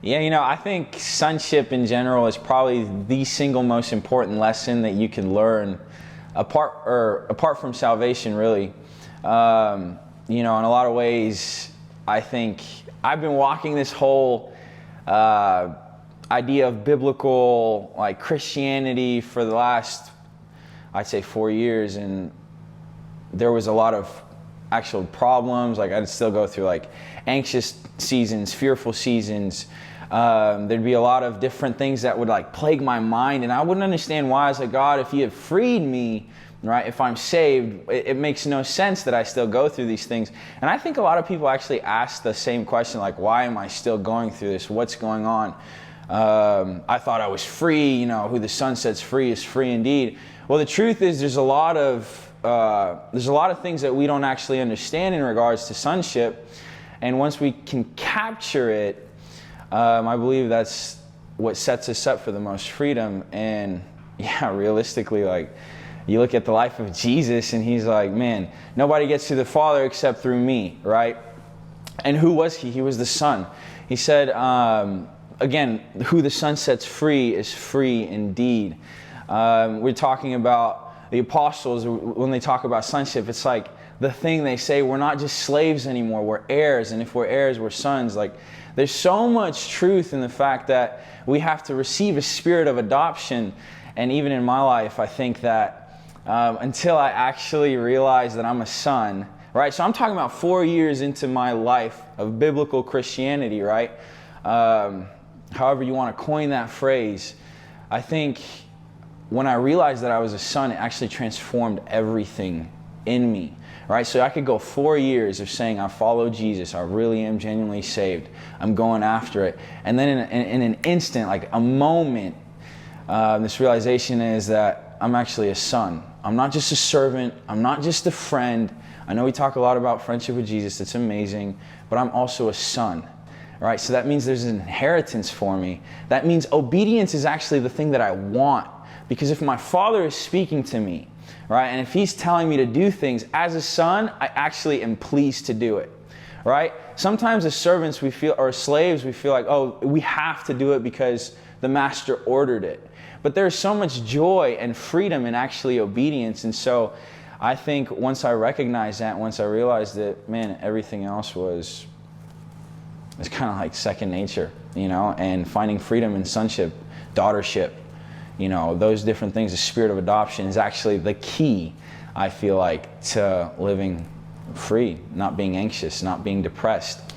Yeah, I think sonship in general is probably the single most important lesson that you can learn apart from salvation, really. In a lot of ways, I think I've been walking this whole idea of biblical Christianity for the last, I'd say, 4 years, and there was a lot of actual problems. I'd still go through anxious seasons, fearful seasons. There'd be a lot of different things that would plague my mind, and I wouldn't understand why. I was like, God, if you have freed me, right, if I'm saved, it makes no sense that I still go through these things. And I think a lot of people actually ask the same question, why am I still going through this? What's going on? I thought I was free. Who the Son sets free is free indeed. Well, the truth is there's a lot of things that we don't actually understand in regards to sonship, and once we can capture it, I believe that's what sets us up for the most freedom. And realistically, you look at the life of Jesus, and he's like, man, nobody gets to the Father except through me, right? And who was he? He was the Son. He said, again, who the Son sets free is free indeed. We're talking about the apostles. When they talk about sonship, it's the thing they say, we're not just slaves anymore, we're heirs. And if we're heirs, we're sons. There's so much truth in the fact that we have to receive a spirit of adoption. And even in my life, I think that until I actually realize that I'm a son, right? So I'm talking about 4 years into my life of biblical Christianity, right? However you want to coin that phrase. I think when I realized that I was a son, it actually transformed everything in me, right? So I could go 4 years of saying, I follow Jesus, I really am genuinely saved, I'm going after it. And then in an instant, a moment, this realization is that I'm actually a son. I'm not just a servant, I'm not just a friend. I know we talk a lot about friendship with Jesus, it's amazing, but I'm also a son. Right? So that means there's an inheritance for me. That means obedience is actually the thing that I want. Because if my Father is speaking to me, right, and if he's telling me to do things as a son, I actually am pleased to do it. Right? Sometimes as servants we feel, or slaves, we feel oh, we have to do it because the master ordered it. But there's so much joy and freedom in actually obedience. And so I think once I recognized that, once I realized that, man, everything else was kind of second nature, and finding freedom in sonship, daughtership, those different things, the spirit of adoption is actually the key, I feel to living free, not being anxious, not being depressed.